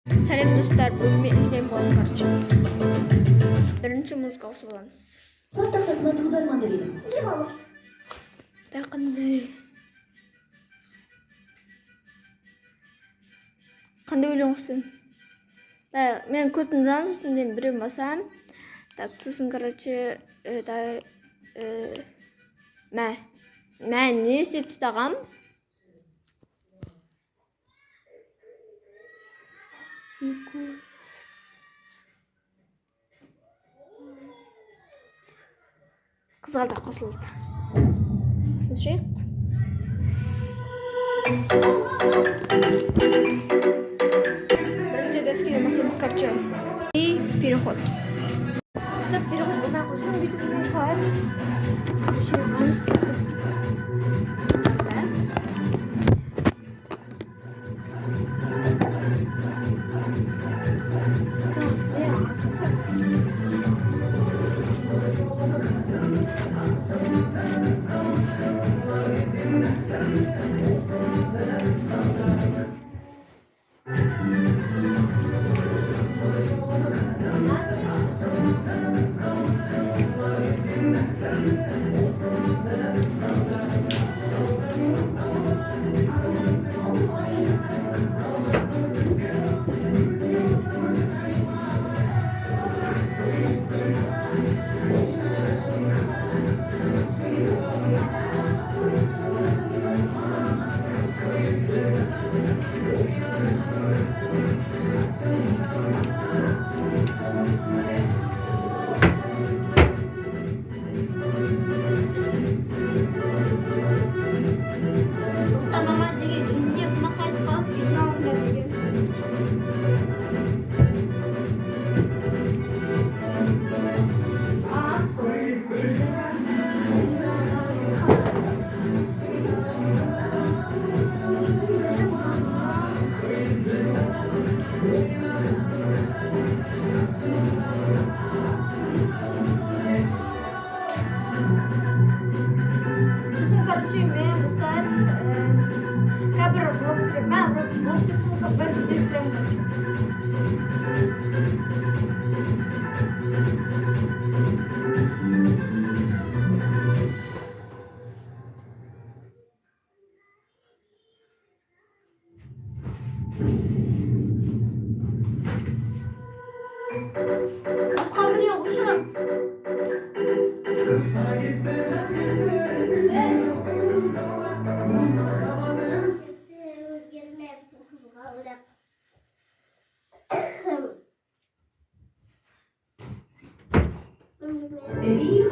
Салем достар, бүгд эхлэн болон гарч. Бірінші музыка қосып аламыз. Сот тақтасына тұрғыдан маңда дейді. Не бабыр? Қандай ойланғысың? Мен көзім жансын дейін біреу басам. Так, сосын, короче, мен не істеп ұстағам? Қызғалдақ қосылды. Осыншы. Бірінші дәскеден бастаймыз, короче. И переход. Стоп, переход болмай қойсын, бүйтіп қалай. Стоп, қоймыз.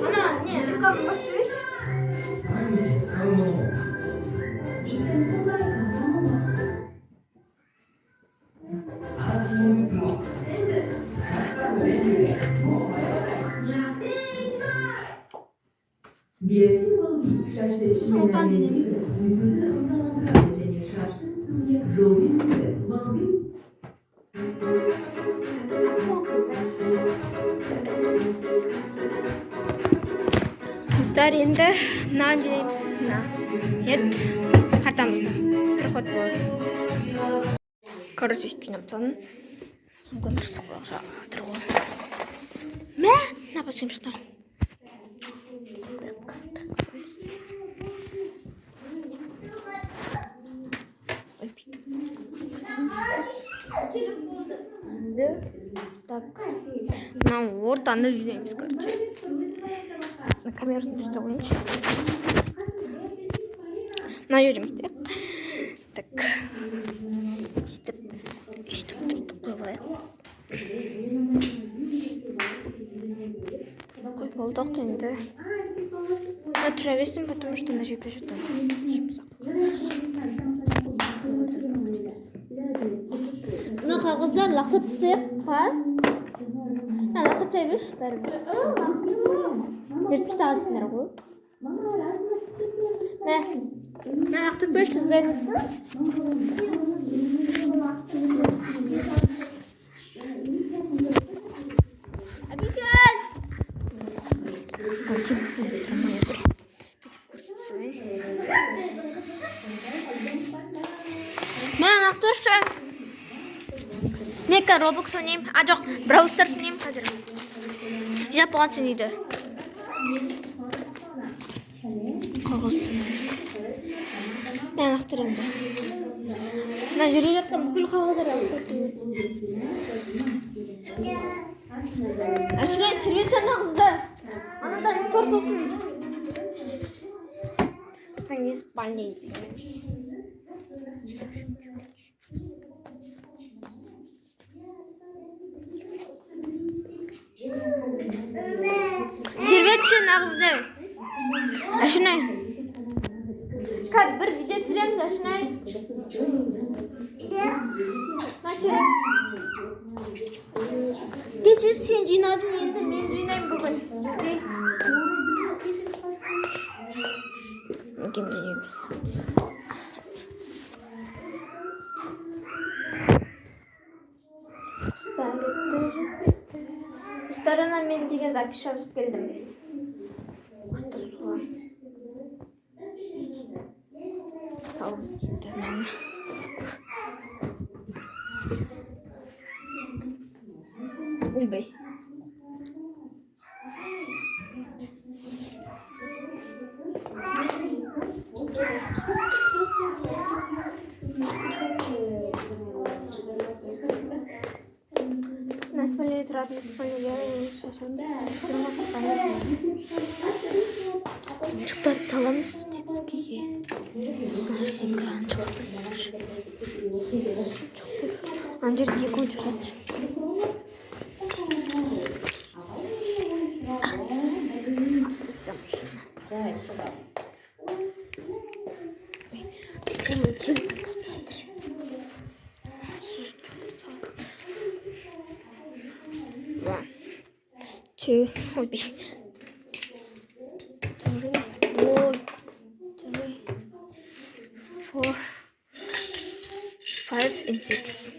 Ana, nie, tylko patrzysz? Sultan dinimiz. Достар, енді нан дейміз. Ет қартамызды. Проход болады. Короче, үстіне бұтанын. Соңғы дұрысты құлақша тұрғы. Мә? На басқайым шықта. Так, нам ортаны жинаймыз, короче. На камерасын түсті қойыншы. На жүріміз де. Так. Үстіп тұрдық қой болайық. Қой болдық енді. Тұра берсін, потому что на жепе жатамыз. Мына қағаздар лақтып істейік, қа? Лақтып тайбеш, бәрі. Жетіп ұстағансыңдар ғой. Мен лақтып бөлшін, зәй. Әбейшен! Мен лақтыршы. Мека Roblox ойнайм. А жоқ, Brawl Stars ойнайм қазір. Жапон сүйді. Мен ақтырамды. Мен жүре жатқан бүкіл қағаздар алып кеттім. Ашырай тербет жаңа қызды. Анадан тор сосын. Қаңе спальня дейміз. Тербетші нағызды. Ашынай. Как бір видео түсіреміз, Ашынай. Мачырай. Кешір сен жинадың, енді мен жинайым бүгін. Жүзей. Кем жинаймыз. Ұстарына мен деген запись жазып келдім. Құшты суға. Қалым сенді нәні. Ойбай. На спальне тұратын спальнеге шашамыз. Тұрмас спальне. Анчықтарды саламыз детскийге. Анчықта анчықтар. Ана жерде екі ойыншық жатыр. Two, would be 3, 4, 5 and 6.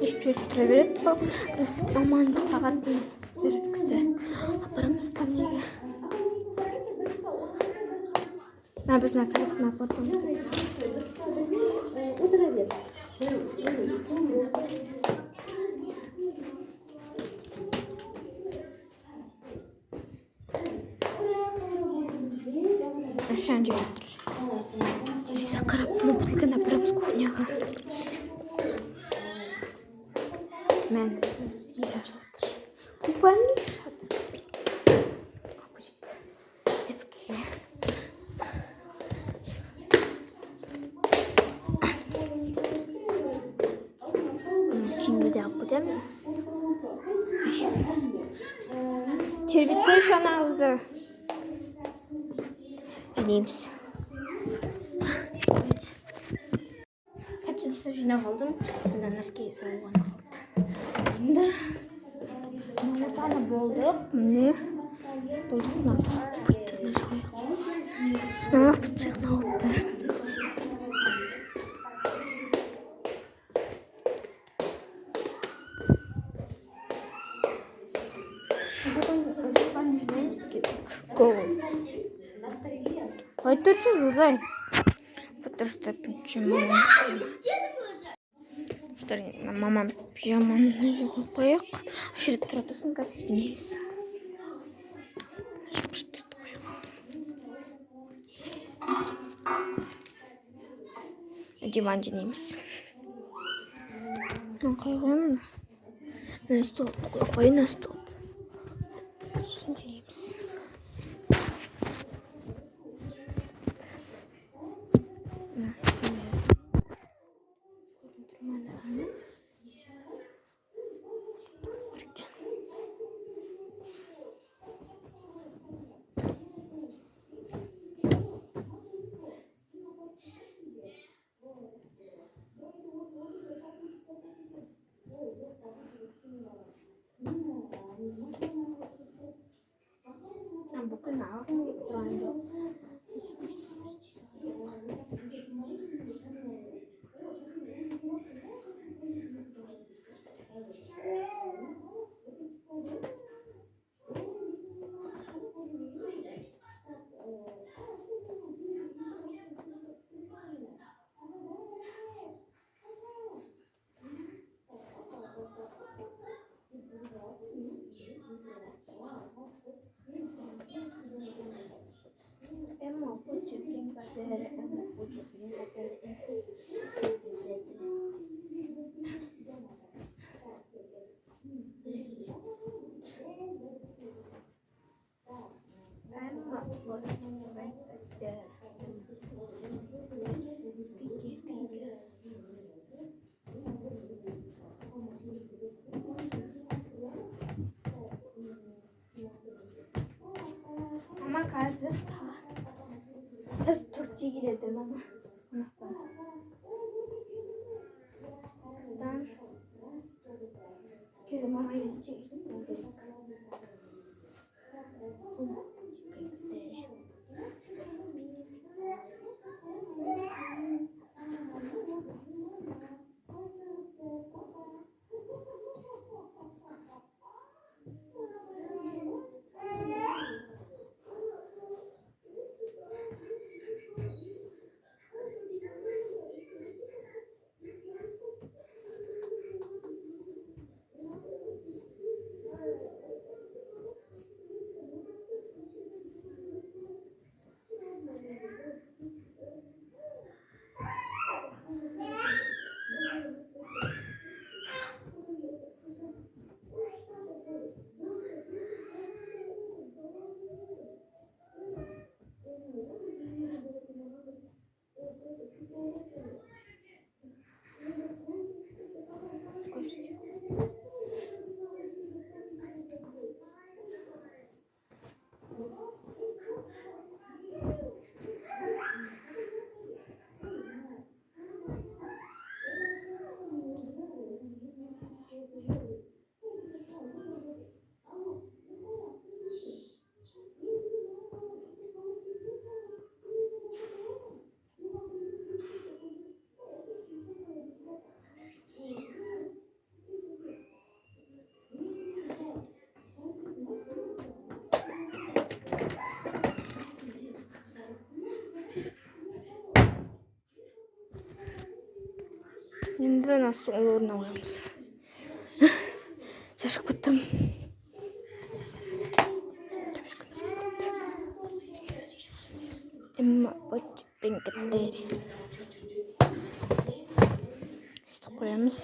Еще проверять, маман сағатын зарядкасы. Апарамыз спальняға. Біз на колеску на портал. Ашан жер отыр. Телевизор қарап, бұл бутылканы апарамыз кухняға. Мен бізге шашылып отыр. Купальник жатыр. Папусик. Детский. Кимді де алып кетеміз. Тербетсе шанағызды. Жинаймыз. Картинасы жинап алдым. Енді носки салуға қалды. Енді отаны болдық. Міне болдық. Пультаны жойық. Нақтып тұйықна олды. Go. Ой, ты что, Жузай? Потому что почему? Мама пижаманы жоғып қояқ. Ашырет тұратысын қазір жинаймыз. Шапшытырды қояқ. Диван жинаймыз. Қой қоймын. На стол қой, на стол. Сосын жинаймыз. Мама қазір біз түртте келеді мама. Келді мама елінше Енді нас орын аламыз. Шашып кеттім. Emma бөт бенкеттері. Үсті қоямыз.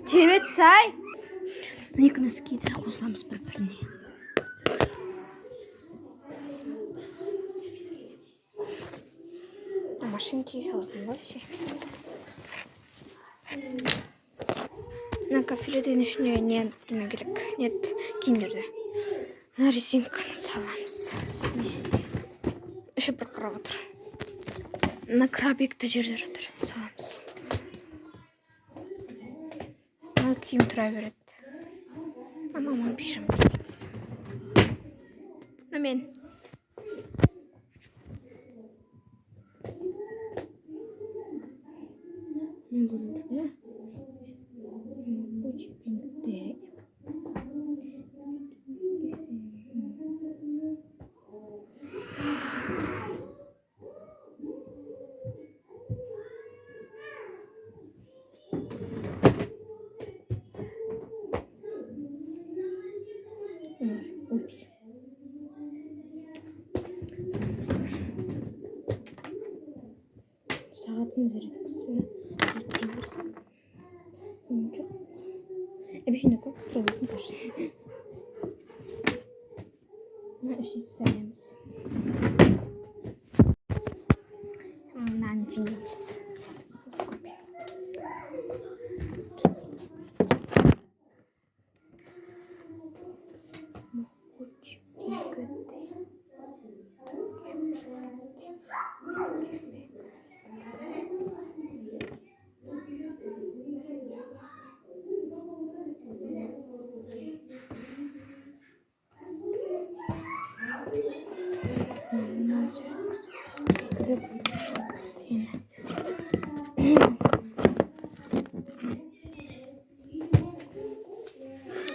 Червет сай. Екі носкиді қосамыз бір-біріне. Машинки салатын вообще. На кафелердің ішіне нет деме керек. Нет киімдерді. На резинканы саламыз. Іші бір қарап отыр. На крабикті жердер отыр. Саламыз. На киім тұра береді. Мама пишем жүрміз. На мен. Мен көрінді бі? Очень пинкте. Упс. Сағаттың зарядкасы. Жоқ. Обещаю, как пробуем тоже. На үшінші салеміз. Мынаны жинаймыз.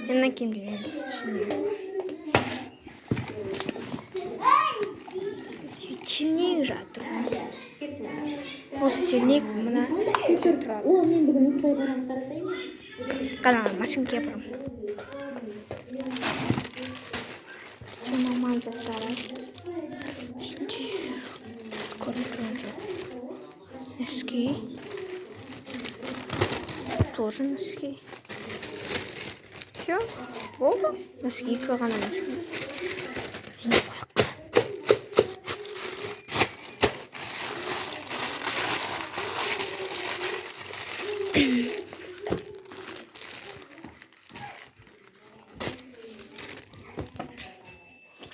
Yana kim diyeceğiz şimdi? Светильник жатыр. Осы светильник мына О, мен бүгін осылай барамын, қарасай ма? Канал машинки yapıyorum. Şunu manzaralara. Şimdi корректирую. Носки. Тоже носки. Все. Болды. Носки ғана носки. Şimdi koyaq.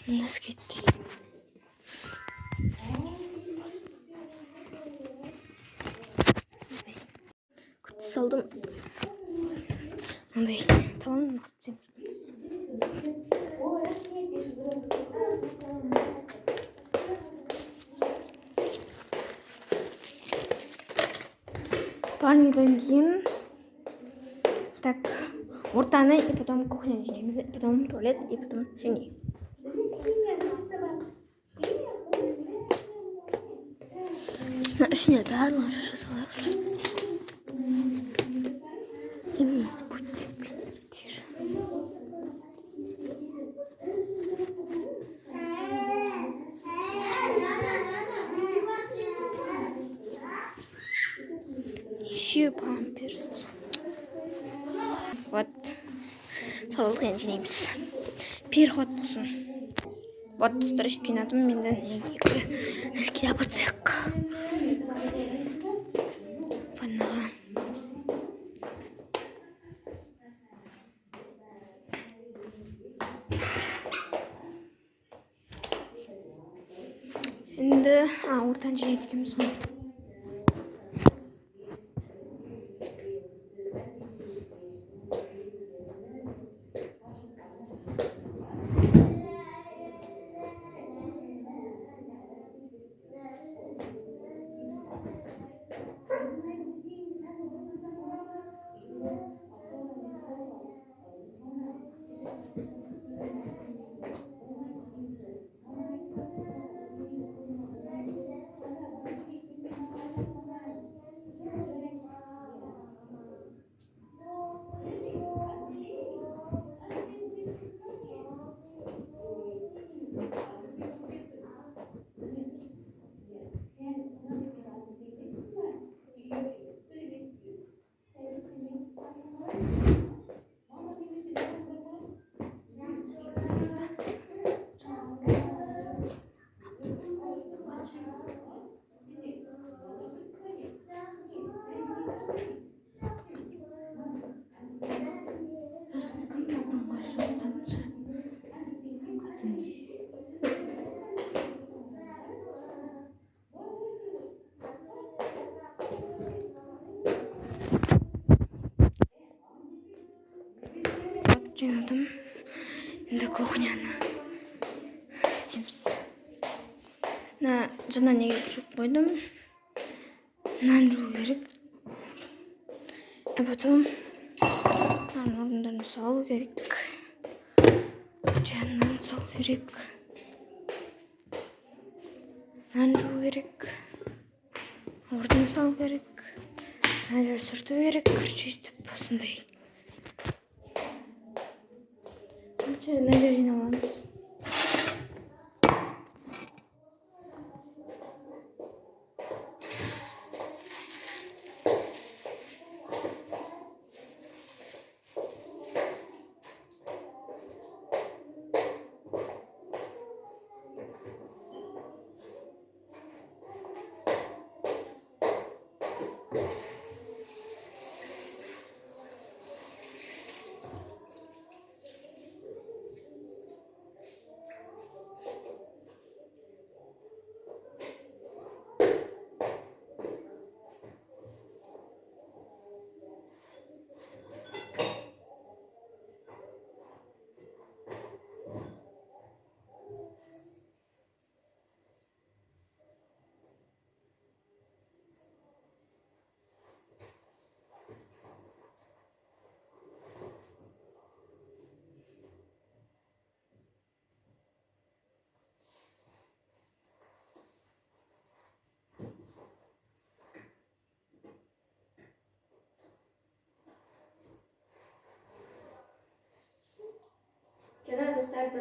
Nasıl gitti? Kutu saldım. Андай, tamam mı? Парнидан кейін так, ортаны и потом кухню жинейміз, потом туалет и потом синий. Ішіне бәрін аша салайықшы. Еще памперс. Вот. Салдық енді жинейміз. Переход болсын. Вот, дұрыс жинадым. Менден екі носки апарсақ. Ваннаға. Енді, ортан жинайды екенбіз ғой. Жинадым. Енді кухняны істейміз. Жаңа негізі жуып қойдым. Нан жуу керек. Потом орындарын салу керек. Нан салу керек. Нан жуу керек. Ордын салу керек. Мына жер сүрту керек. Короче, өйстіп осындай. Мына жер жиналамыз.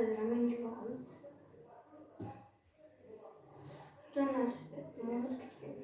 рамен жеп алганбыз. Жанас мод кеткен.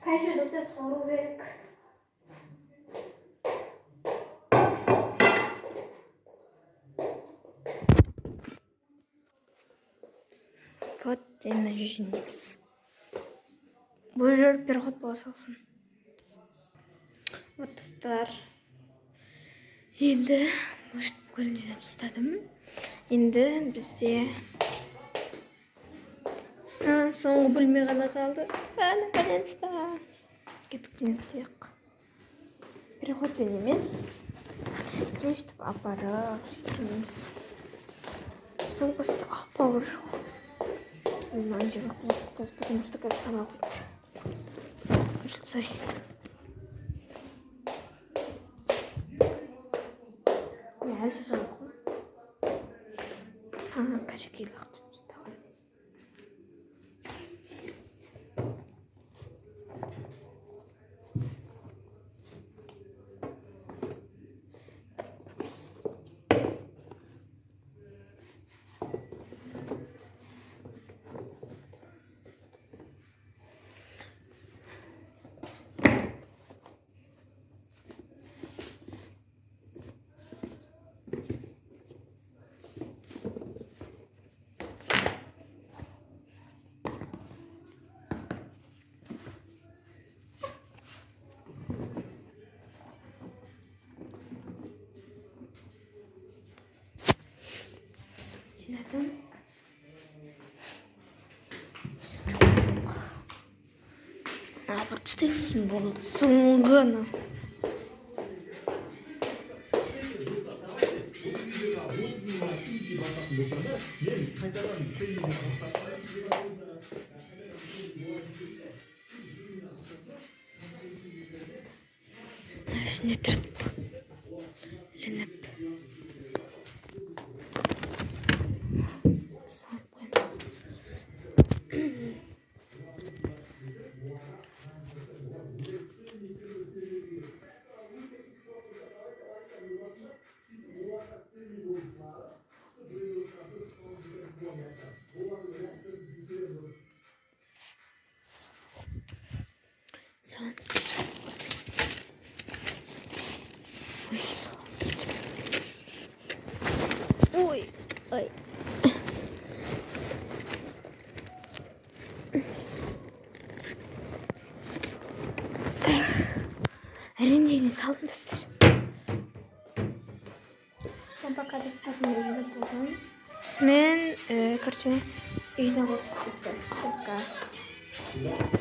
Кайшы достар сору керек. Вот день рождения. Бұл жер переход бола салсын. Вот достар. Енді бұлшытып көрініп тастадым. Енді бізде соңғы бөлме ғана қалды. Наконец-то. Кетіп кетсек. Переходпен емес. Өйстіп апарып жүрміз. Сумкасы апарып. Мынаны жеп қояйық қазір, потому что қазір сама қойды. Жылсай. Мен әлі сама қойды. Кәшекейлі қылып ұстаған. Жинадым. Жоқ. Бір тұстай сосын болды. Соңғаны. Не тұрып ілініп. Салып қоймыз. Саламыз. Ой, ой. Рендейни салдым достар. Всем пока, достар. Мен үйде болдым. Мен, короче, үйде болып кеттім. Всем пока.